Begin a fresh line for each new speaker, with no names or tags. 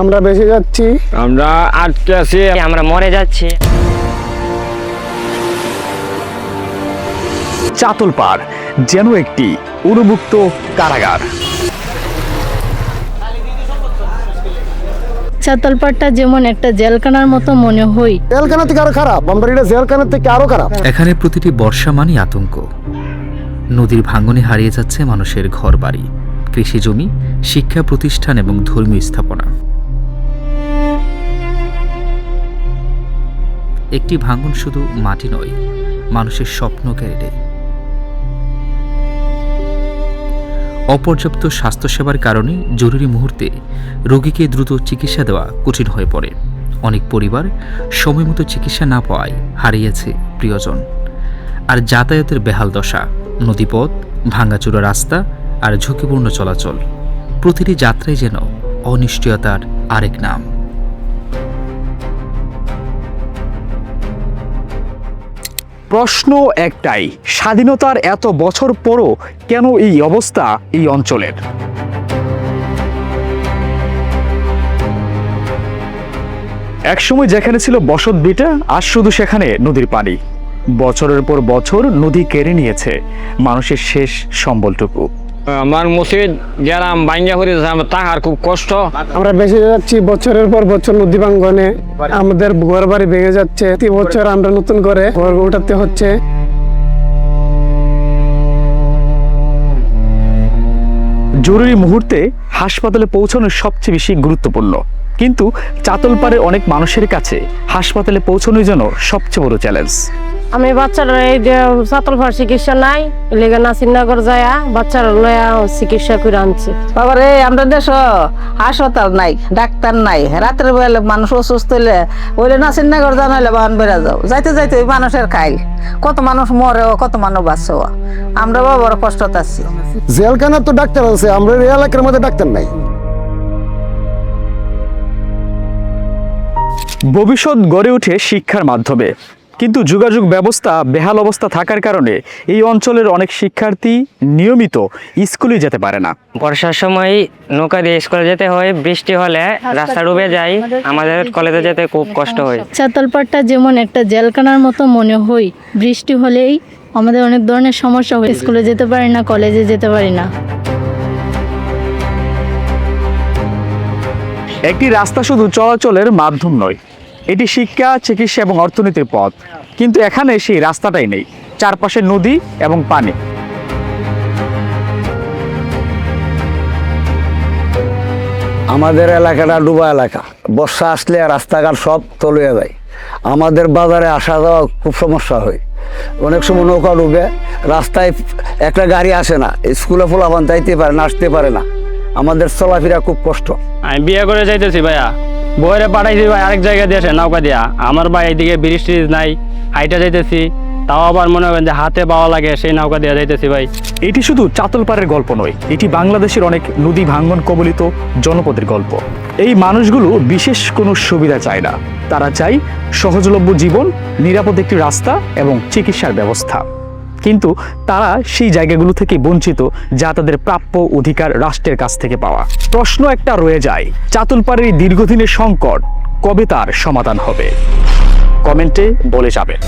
আমরা বেঁচে যাচ্ছি,
আমরা আটকে আছি,
আমরা মরে যাচ্ছি।
চাতলপাড় যেন একটি উন্মুক্ত কারাগার।
চাতলপাড়টা যেমন একটা জেলখানার মতো মনে হয়।
জেলখানা থেকে আরো খারাপ, আমরা এটা জেলখানার থেকে আরো খারাপ।
এখানে প্রতিটি বর্ষা মানেই আতঙ্ক। নদীর ভাঙনে হারিয়ে যাচ্ছে মানুষের ঘরবাড়ি, কৃষিজমি, শিক্ষা প্রতিষ্ঠান এবং ধর্মীয় স্থাপনা। একটি ভাঙন শুধু মাটি নয়, মানুষের স্বপ্ন কেড়ে নেয়। অপর্যাপ্ত স্বাস্থ্যসেবার কারণে জরুরি মুহূর্তে রোগীকে দ্রুত চিকিৎসা দেওয়া কঠিন হয়ে পড়ে। অনেক পরিবার সময়মতো চিকিৎসা না পাওয়ায় হারিয়েছে প্রিয়জন। আর যাতায়াতের বেহাল দশা, নদীপথ, ভাঙাচোরা রাস্তা আর ঝুঁকিপূর্ণ চলাচল, প্রতিটি যাত্রায় যেন অনিশ্চয়তার আরেক নাম।
প্রশ্ন একটাই, স্বাধীনতার এত বছর পরও কেন এই অবস্থা এই অঞ্চলের? একসময় যেখানে ছিল বসত ভিটা, আজ শুধু সেখানে নদীর পানি। বছরের পর বছর নদী কেড়ে নিয়েছে মানুষের শেষ সম্বলটুকু।
আমার মসজিদ গেলাম ভাঙ্গা করে আমার টাকার খুব কষ্ট।
আমরা বেঁচে যাচ্ছি বছরের পর বছর নদী ভাঙ্গনে, আমাদের ঘর বাড়ি ভেঙে যাচ্ছে। 3 বছর আমরা নতুন করে ঘর উঠাতে হচ্ছে।
জরুরি মুহূর্তে হাসপাতালে পৌঁছানো সবচেয়ে বেশি গুরুত্বপূর্ণ, কিন্তু চাতলপাড়ের অনেক মানুষের কাছে হাসপাতালে পৌঁছানোই যেন সবচেয়ে বড় চ্যালেঞ্জ।
আমি বাচ্চারা এই যে চাতলপাড় চিকিৎসা নাই লেগে নাসিরনগর যায়া বাচ্চারা লয়া চিকিৎসা করে আনছি।
বাবারে আমরা দেশ হাসপাতাল নাই, ডাক্তার নাই। রাত্রে বেলা মানুষ অসুস্থ হইলে ওইলে নাসিরনগর যান হইলে বাহন বেড়া যাও, যাইতে যাইতে ওই মানুষের খাইল কত মানুষ মরেও কত মানুষ বাঁচেও। আমরা বাবার কষ্টত আছি।
জেলখানার তো ডাক্তার আছে, আমরা এই এলাকার মধ্যে ডাক্তার নাই।
ভবিষ্যৎ গড়ে ওঠে শিক্ষার মাধ্যমে, কিন্তু যোগাযোগ ব্যবস্থা বেহাল অবস্থা থাকার কারণে এই অঞ্চলের অনেক শিক্ষার্থী নিয়মিত স্কুলে যেতে পারে না।
বর্ষার সময় নৌকা দিয়ে স্কুলে যেতে হয়, বৃষ্টি হলে রাস্তা ডুবে যায়, আমাদের কলেজে যেতে খুব কষ্ট হয়।
চাতলপাড়টা যেমন একটা জেলখানার মতো মনে হয়। বৃষ্টি হলেই আমাদের অনেক ধরনের সমস্যা হয়, স্কুলে যেতে পারি না, কলেজে যেতে পারি না।
একটি রাস্তা শুধু চলাচলের মাধ্যম নয়, এটি শিক্ষা, চিকিৎসা এবং অর্থনীতির পথ। কিন্তু এখানে সেই রাস্তাটাই নেই, চারপাশে নদী এবং পানি।
আমাদের এলাকাটা ডুবা এলাকা, বর্ষা আসলে রাস্তাঘাট সব তলিয়ে যায়। আমাদের বাজারে আসা যাওয়া খুব সমস্যা হয়। অনেক সময় নৌকা ডুবে, রাস্তায় একটা গাড়ি আসে না, স্কুলে ফলাফান যাইতে পারে না, আসতে পারে না। আমাদের চলাফেরা খুব কষ্ট।
আমি বিয়ে করে যাইতেছি ভাইয়া, বইরে পাঠাইছি ভাই আরেক জায়গায় দিয়ে নৌকা দিয়া। আমার ভাই এইদিকে ব্রিজ ট্রিজ নাই, হাইটা যাইতেছি, তাও আবার মনে করেন যে হাতে পাওয়া লাগে সেই নৌকা দিয়ে যাইতেছি ভাই।
এটি শুধু চাতলপাড়ের গল্প নয়, এটি বাংলাদেশের অনেক নদী ভাঙ্গন কবলিত জনপদের গল্প। এই মানুষগুলো বিশেষ কোনো সুবিধা চায় না, তারা চায় সহজলভ্য জীবন, নিরাপদ একটি রাস্তা এবং চিকিৎসার ব্যবস্থা। কিন্তু তারা সেই জায়গাগুলো থেকে বঞ্চিত, যা তাদের প্রাপ্য অধিকার রাষ্ট্রের কাছ থেকে পাওয়া। প্রশ্ন একটা রয়ে যায়, চাতলপাড়ের এই দীর্ঘদিনের সংকট কবে তার সমাধান হবে? কমেন্টে বলে যাবেন।